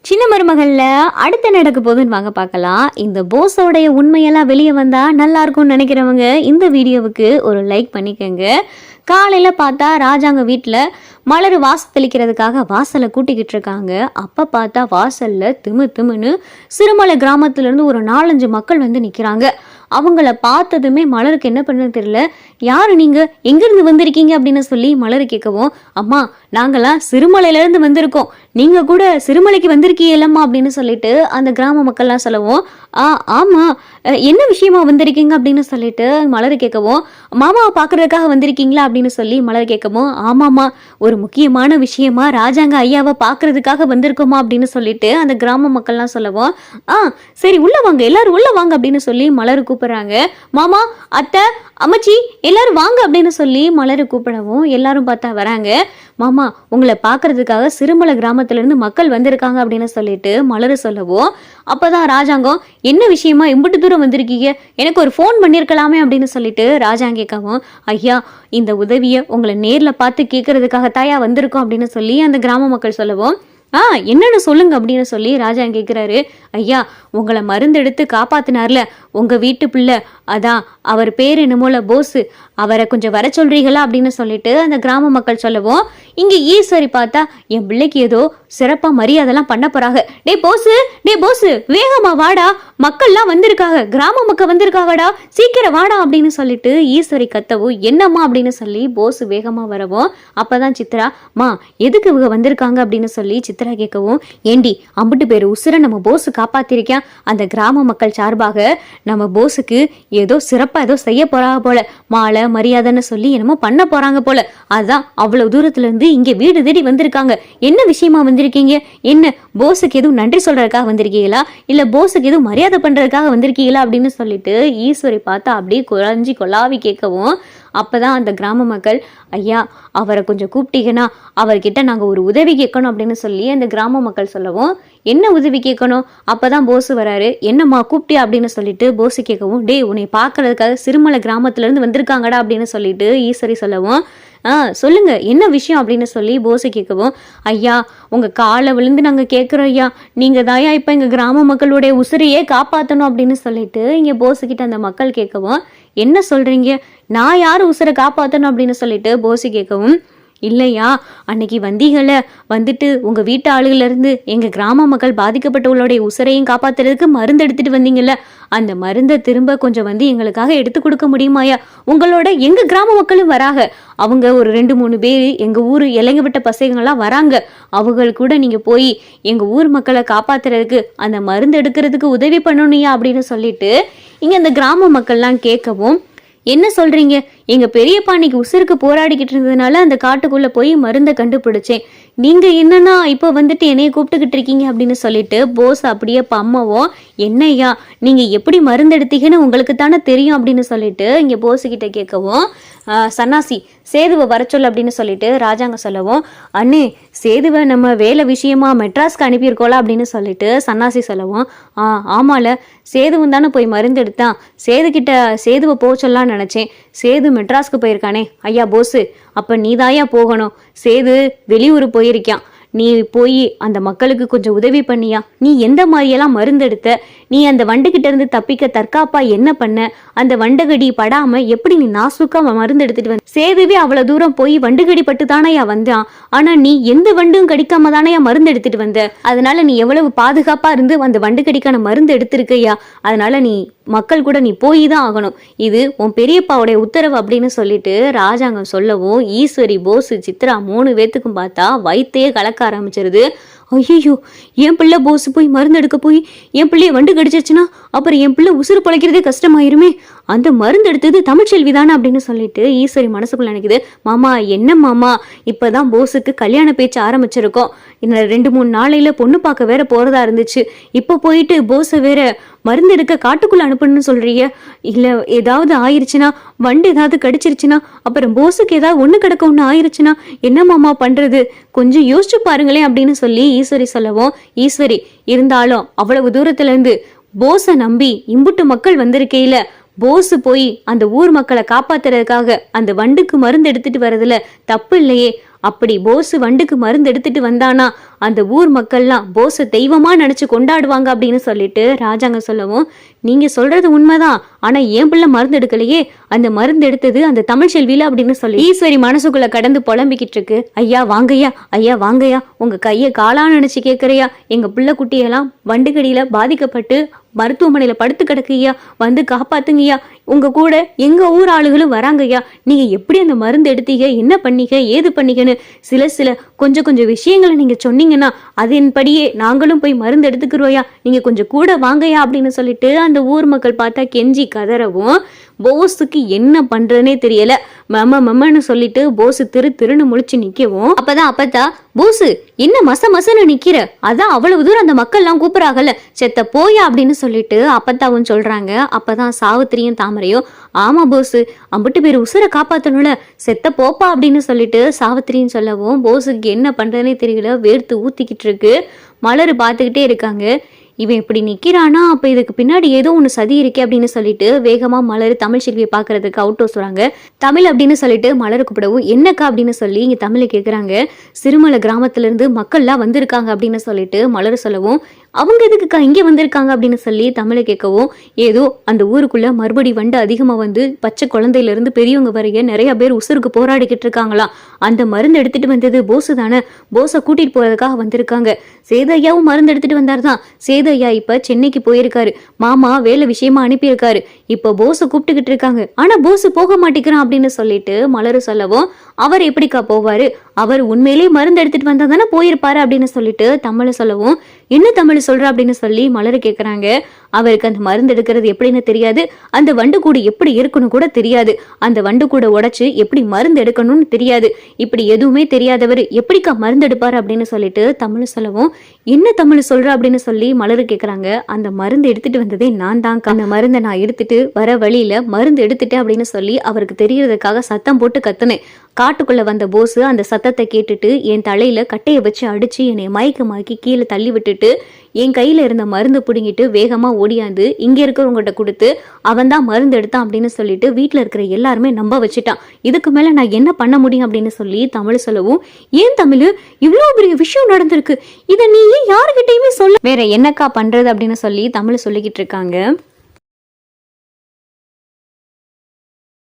சின்ன மருமகள்ல அடுத்து நடக்க போகுதுன்னு வாங்க பார்க்கலாம். இந்த போஸோடைய உண்மையெல்லாம் வெளியே வந்தா நல்லா இருக்கும்னு நினைக்கிறவங்க இந்த வீடியோவுக்கு ஒரு லைக் பண்ணிக்கோங்க. காலையில பார்த்தா ராஜாங்க வீட்டில் மலர் வாசல் தெளிக்கிறதுக்காக வாசலை கூட்டிக்கிட்டு இருக்காங்க. அப்போ பார்த்தா வாசல்ல திமுன்னு சிறுமலை கிராமத்துலேருந்து ஒரு 4-5 மக்கள் வந்து நிற்கிறாங்க. அவங்கள பார்த்ததுமே மலருக்கு என்ன பண்ணு தெரியல. யாரு நீங்க, எங்கிருந்து வந்திருக்கீங்க அப்படின்னு சொல்லி மலர் கேட்கவும், அம்மா நாங்களாம் சிறுமலையிலேருந்து வந்திருக்கோம், நீங்க கூட சிறுமலைக்கு வந்திருக்கீங்களம்மா அப்படின்னு சொல்லிட்டு அந்த கிராம மக்கள்லாம் சொல்லவும், ஆமா என்ன விஷயமா வந்திருக்கீங்க அப்படின்னு சொல்லிட்டு மலர் கேட்கவும், மாமாவை பார்க்கறதுக்காக வந்திருக்கீங்களா அப்படின்னு சொல்லி மலர் கேட்கவும், ஆமாம்மா ஒரு முக்கியமான விஷயமா ராஜாங்க ஐயாவை பார்க்கறதுக்காக வந்திருக்கோமா அப்படின்னு சொல்லிட்டு அந்த கிராம மக்கள்லாம் சொல்லவும், சரி உள்ள வாங்க, எல்லாரும் உள்ள வாங்க அப்படின்னு சொல்லி மலர் கூப்பிடுறாங்க. மாமா, அத்தை, அம்மச்சி எல்லாரும் வாங்க அப்படின்னு சொல்லி மலரை கூப்பிடவும் எல்லாரும் பார்த்தா வராங்க. மாமா உங்களை பார்க்கறதுக்காக சிறுமலை கிராமத்திலிருந்து மக்கள் வந்திருக்காங்க அப்படின்னு சொல்லிட்டு மலரு சொல்லவும், அப்பதான் ராஜாங்கம் என்ன விஷயமா இம்புட்டு தூரம் வந்திருக்கீங்க, எனக்கு ஒரு ஃபோன் பண்ணியிருக்கலாமே அப்படின்னு சொல்லிட்டு ராஜாங்க கேட்கவும், ஐயா இந்த உதவியை உங்களை நேர்ல பார்த்து கேட்கறதுக்காக தாயா வந்திருக்கோம் அப்படின்னு சொல்லி அந்த கிராம மக்கள் சொல்லவும், என்னன்னு சொல்லுங்க அப்படின்னு சொல்லி ராஜா கேட்குறாரு. ஐயா உங்களை மருந்தெடுத்து காப்பாத்தினார்ல உங்க வீட்டு பிள்ளை, அதான் அவர் பேர் என்னமோல போஸு, அவரை கொஞ்சம் வர சொல்றீங்களா அப்படின்னு சொல்லிட்டு அந்த கிராம மக்கள் சொல்லவும், இங்க ஈஸ்வரி பார்த்தா என் பிள்ளைக்கு ஏதோ சிறப்பா மரியாதைலாம் பண்ண போறாங்க. டே போஸு வேகமா வாடா, மக்கள்லாம் வந்திருக்காங்க, கிராம மக்கள் வந்திருக்காங்கடா, சீக்கிரம் வாடா அப்படின்னு சொல்லிட்டு ஈஸ்வரி கத்தவும், என்னம்மா அப்படின்னு சொல்லி போஸ் வேகமா வரவும், அப்பதான் சித்ரா, மா எதுக்கு இவங்க வந்திருக்காங்க அப்படின்னு சொல்லி சித்ரா கேட்கவும், ஏண்டி அம்பிட்டு பேர் உசுரை நம்ம போஸு காப்பாத்திருக்கேன், அந்த கிராம மக்கள் சார்பாக நம்ம போஸுக்கு ஏதோ சிறப்பா ஏதோ செய்ய போறாங்க போல, மாலை மரியாதைன்னு சொல்லி என்னமோ பண்ண போறாங்க போல, அதான் அவ்வளவு தூரத்துல இருந்து இங்க வீடு தேடி வந்திருக்காங்க. என்ன விஷயமா வந்திருக்கீங்க, என்ன போஸுக்கு எதுவும் நன்றி சொல்றதுக்காக வந்திருக்கீங்களா, இல்ல போஸுக்கு எதுவும் மரியாதை பண்றதுக்காக வந்திருக்கீங்களா அப்படின்னு சொல்லிட்டு ஈஸ்வரி பார்த்தா அப்படியே குழஞ்சி கொலாவி கேட்கவும், அப்பதான் அந்த கிராம மக்கள், ஐயா அவரை கொஞ்சம் கூப்பிட்டீங்கன்னா அவர்கிட்ட நாங்க ஒரு உதவி கேட்கணும் அப்படின்னு சொல்லி அந்த கிராம மக்கள் சொல்லவும், என்ன உதவி கேட்கணும், அப்பதான் போஸ் வராரு, என்னம்மா கூப்பிட்டியா அப்படின்னு சொல்லிட்டு போஸ் கேட்கவும், டே உன்னை பார்க்கறதுக்காக சிறுமலை கிராமத்துல இருந்து வந்திருக்காங்கடா அப்படின்னு சொல்லிட்டு ஈஸ்வரி சொல்லவும், சொல்லுங்க என்ன விஷயம் அப்படின்னு சொல்லி போஸ் கேட்கவும், ஐயா உங்க காலை விழுந்து நாங்க கேட்கிறோம் ஐயா, நீங்க தாயா இப்ப எங்க கிராம மக்களுடைய உசிரையே காப்பாற்றணும் அப்படின்னு சொல்லிட்டு இங்க போஸ் கிட்ட அந்த மக்கள் கேட்கவும், என்ன சொல்றீங்க, நான் யாரு உசுரை காப்பாற்றணும் அப்படின்னு சொல்லிட்டு போஸ் கேட்கவும், இல்லையா அன்னைக்கு வந்தீங்கல்ல, வந்துட்டு உங்க வீட்டு ஆளுகள்ல இருந்து எங்க கிராம மக்கள் பாதிக்கப்பட்டவங்களுடைய உசுரையும் காப்பாத்துறதுக்கு மருந்து எடுத்துட்டு வந்தீங்கல்ல, அந்த மருந்தை திரும்ப கொஞ்சம் வந்து எங்களுக்காக எடுத்து கொடுக்க முடியுமாயா, உங்களோட எங்க கிராம மக்களும் வராங்க, அவங்க ஒரு 2-3 பேர் எங்க ஊர் இலங்கை விட்ட பசங்கள்லாம் வராங்க, அவங்க கூட நீங்க போய் எங்க ஊர் மக்களை காப்பாத்துறதுக்கு அந்த மருந்து எடுக்கிறதுக்கு உதவி பண்ணணுயா அப்படின்னு சொல்லிட்டு இங்க அந்த கிராம மக்கள்லாம் கேட்கவும், என்ன சொல்றீங்க, எங்க பெரியப்பா அன்னைக்கு உசுருக்கு போராடிக்கிட்டு இருந்ததுனால அந்த காட்டுக்குள்ள போய் மருந்தை கண்டுபிடிச்சேன், நீங்க என்னன்னா இப்போ வந்துட்டு என்னைய கூப்பிட்டுக்கிட்டு இருக்கீங்க அப்படின்னு சொல்லிட்டு போஸ் அப்படியே பம்மவும், என்னையா நீங்க எப்படி மருந்து எடுத்தீங்கன்னு உங்களுக்கு தானே தெரியும் அப்படின்னு சொல்லிட்டு இங்க போஸ் கிட்ட கேட்கவும், சன்னாசி சேதுவை வர சொல்லு அப்படின்னு சொல்லிட்டு ராஜாங்க சொல்லவும், அண்ணே சேதுவை நம்ம வேலை விஷயமா மெட்ராஸ்க்கு அனுப்பியிருக்கோல அப்படின்னு சொல்லிட்டு சன்னாசி சொல்லவும், ஆமால சேதுவும் தானே போய் மருந்து எடுத்தான், சேதுவை போக சொல்லலாம்னு நினைச்சேன், சேது மெட்ராஸ்க்கு போயிருக்கானே, ஐயா போஸு அப்ப நீதாயா போகணும், சேது வெளியூர் போயிருக்கான், நீ போய் அந்த மக்களுக்கு கொஞ்சம் உதவி பண்ணியா, நீ எந்த மாதிரியெல்லாம் மருந்தெடுத்த, நீ அந்த வண்டுகிட்ட இருந்து தப்பிக்க தற்காப்பா என்ன பண்ண, அந்த வண்டுகடி படாம எப்படி நீ நாசுக்கா மருந்து எடுத்துட்டு வந்த, சேதுவே அவ்வளவு தூரம் போய் வண்டுகடி பட்டு தானையா வந்தான், ஆனா நீ எந்த வண்டும் கடிக்காம தானையா மருந்து எடுத்துட்டு வந்த, அதனால நீ எவ்வளவு பாதுகாப்பா இருந்து அந்த வண்டுகடிக்கான மருந்து எடுத்திருக்கையா, அதனால நீ மக்கள் கூட நீ போய் தான் ஆகணும், இது உன் பெரியப்பாவுடைய உத்தரவு அப்படின்னு சொல்லிட்டு ராஜாங்கம் சொல்லவும், ஈஸ்வரி போஸ் சித்ரா 3 பேத்துக்கும் பார்த்தா வயித்தையே கலக்க ஆரம்பிச்சிருது. ஐயோ என் பிள்ளை போஸ் போய் மருந்து எடுக்க போய் என் பிள்ளைய வண்டு கடிச்சிருச்சுன்னா அப்புறம் என் பிள்ளை உசுறு பழைக்கிறதே கஷ்டமாயிருமே, அந்த மருந்து எடுத்தது தமிழ்ச்செல்வி தானே அப்படின்னு சொல்லிட்டு ஈஸ்வரி மனசுக்குள்ள நினைக்குது. மாமா என்ன மாமா, இப்பதான் போஸுக்கு கல்யாண பேச்சு ஆரம்பிச்சிருக்கோம், இன்னும் 2-3 நாளையில பொண்ணு பார்க்க வேற போறதா இருந்துச்சு, இப்போ போயிட்டு போஸை வேற மருந்து எடுக்க காட்டுக்குள்ள அனுப்பணும்னு சொல்றீங்க, இல்ல ஏதாவது ஆயிருச்சுன்னா, வண்டு ஏதாவது கடிச்சிருச்சுன்னா, அப்புறம் போஸுக்கு ஏதாவது ஒண்ணு கிடக்க ஒண்ணு ஆயிருச்சுன்னா என்ன மாமா பண்றது, கொஞ்சம் யோசிச்சு பாருங்களேன் அப்படின்னு சொல்லி ஈஸ்வரி சொல்லவும், ஈஸ்வரி இருந்தாலும் அவ்வளவு தூரத்துல இருந்து போஸை நம்பி இம்புட்டு மக்கள் வந்திருக்கையில போஸ் போய் அந்த ஊர் மக்களை காப்பாத்துறதுக்காக அந்த வண்டுக்கு மருந்து எடுத்துட்டு வரதுல தப்பு இல்லையே, அப்படி போஸ் வண்டுக்கு மருந்து எடுத்துட்டு வந்தானா அந்த ஊர் மக்கள்லாம் போஸ தெய்வமா நினைச்சு கொண்டாடுவாங்க அப்படின்னு சொல்லிட்டு ராஜாங்க சொல்லவும், நீங்க சொல்றது உண்மைதான், ஆனா என் பிள்ளை மருந்து எடுக்கலையே, அந்த மருந்து எடுத்தது அந்த தமிழ் செல்வியில அப்படின்னு சொல்லி ஈஸ்வரி மனசுக்குள்ள கடந்து புலம்பிக்கிட்டு இருக்கு. ஐயா வாங்கய்யா, ஐயா வாங்கய்யா, உங்க கைய காலா நினைச்சு கேக்குறையா, எங்க பிள்ளை குட்டியெல்லாம் வண்டுகடியில பாதிக்கப்பட்டு மருத்துவமனையில படுத்து கிடக்குய்யா, வந்து காப்பாத்துங்கய்யா, உங்க கூட எங்க ஊர் ஆளுகளும் வராங்கய்யா, நீங்க எப்படி அந்த மருந்து எடுத்தீங்க, என்ன பண்ணீங்க, ஏது பண்ணீங்கன்னு சில கொஞ்சம் விஷயங்களை நீங்க சொன்னீங்கன்னா அதன்படியே நாங்களும் போய் மருந்து எடுத்துக்கிறோயா, நீங்க கொஞ்சம் கூட வாங்கய்யா அப்படின்னு சொல்லிட்டு அந்த ஊர் மக்கள் பார்த்தா கெஞ்சி கதறவும் போஸுக்கு என்ன பண்றதுனே தெரியல. மம்மன்னு சொல்லிட்டு போஸ் திருன்னு முழிச்சு நிக்கவும், அப்பதான் அப்பத்தா, போஸ் என்ன மசன்னு நிக்கிற, அதான் அவ்வளவு தூரம் அந்த மக்கள் எல்லாம் கூப்பிடுறாங்கல்ல, செத்த போயா அப்படின்னு சொல்லிட்டு அப்பத்தாவும் சொல்றாங்க. அப்பதான் சாவித்திரியும் தாமரையும், ஆமா போஸ், அம்பிட்டு பேர் உசுரை காப்பாத்தணும்ல, செத்த போப்பா அப்படின்னு சொல்லிட்டு சாவித்திரியும் சொல்லவும் போஸுக்கு என்ன பண்றதுனே தெரியல, வேர்த்து ஊத்திக்கிட்டு இருக்கு. மலர் பார்த்துக்கிட்டே இருக்காங்க. இவன் இப்படி நிக்கிறானா, அப்ப இதுக்கு பின்னாடி ஏதோ ஒண்ணு சதி இருக்கே அப்படின்னு சொல்லிட்டு வேகமா மலர் தமிழ் செல்வியை பாக்குறதுக்கு அவுட் ஹவுஸ் வராங்க. தமிழ் அப்படின்னு சொல்லிட்டு மலர் கூப்பிடவும், என்னக்கா அப்படின்னு சொல்லி இங்க தமிழை கேக்குறாங்க. சிறுமலை கிராமத்துல இருந்து மக்கள்லாம் வந்திருக்காங்க அப்படின்னு சொல்லிட்டு மலர் சொல்லவும், அவங்க எதுக்குக்கா இங்கே வந்திருக்காங்க அப்படின்னு சொல்லி தமிழை கேட்கவும், ஏதோ அந்த ஊருக்குள்ள மறுபடி வண்டு அதிகமா வந்து பச்சை குழந்தையில இருந்து பெரியவங்க வரைய நிறைய பேர் உசுருக்கு போராடிக்கிட்டு இருக்காங்களாம், அந்த மருந்து எடுத்துட்டு வந்தது போசு தானே, போஸை கூட்டிட்டு போறதுக்காக வந்திருக்காங்க, சேதையாவும் மருந்து எடுத்துட்டு வந்தாருதான், சேதையா இப்ப சென்னைக்கு போயிருக்காரு, மாமா வேலை விஷயமா அனுப்பியிருக்காரு, இப்ப போஸை கூப்பிட்டுக்கிட்டு இருக்காங்க, ஆனா போஸ் போக மாட்டேங்கிறான் அப்படின்னு சொல்லிட்டு மலரு சொல்லவும், அவர் எப்படிக்கா போவாரு, அவர் உண்மையிலேயே மருந்து எடுத்துட்டு வந்தா தானே போயிருப்பாரு அப்படின்னு சொல்லிட்டு தமிழை சொல்லவும், என்ன தமிழ் சொல்ற அப்படின்னு சொல்லி மலர் கேக்குறாங்க. அவருக்கு அந்த மருந்து எடுக்கிறது எப்படின்னு தெரியாது, அந்த வண்டு கூடு எப்படி இருக்கணும் கூட தெரியாது, அந்த வண்டு கூட உடைச்சு எப்படி மருந்து எடுக்கணும்னு தெரியாது, இப்படி எதுவுமே தெரியாதவர் எப்படிக்கா மருந்து எடுப்பாரு அப்படின்னு சொல்லிட்டு தமிழ் சொல்லவும், என்ன தமிழ் சொல்ற அப்படின்னு சொல்லி மலர் கேக்குறாங்க. அந்த மருந்து எடுத்துட்டு வந்ததே நான் தான், அந்த மருந்தை நான் எடுத்துட்டு வர வழியில மருந்து எடுத்துட்டேன் அப்படின்னு சொல்லி அவருக்கு தெரியறதுக்காக சத்தம் போட்டு கத்துனேன். காட்டுக்குள்ள வந்த போஸ் அந்த சத்தத்தை கேட்டுட்டு என் தலையில கட்டையை வச்சு அடிச்சு என்னை மயக்கமாக்கி கீழே தள்ளி விட்டுட்டு என் கையில இருந்த மருந்து பிடுங்கிட்டு வேகமா ஓடியாந்து இங்க இருக்கிறவங்ககிட்ட கொடுத்து அவன் தான் மருந்து எடுத்தான் அப்படின்னு சொல்லிட்டு வீட்டுல இருக்கிற எல்லாருமே நம்ப வச்சுட்டான். இதுக்கு மேல நான் என்ன பண்ண முடியும் அப்படின்னு சொல்லி தமிழ் சொல்லவும், ஏன் தமிழ் இவ்வளவு பெரிய விஷயம் நடந்திருக்கு, இதை நீ ஏன் யாருகிட்டயுமே சொல்ல, வேற என்னக்கா பண்றது அப்படின்னு சொல்லி தமிழ் சொல்லிக்கிட்டு இருக்காங்க.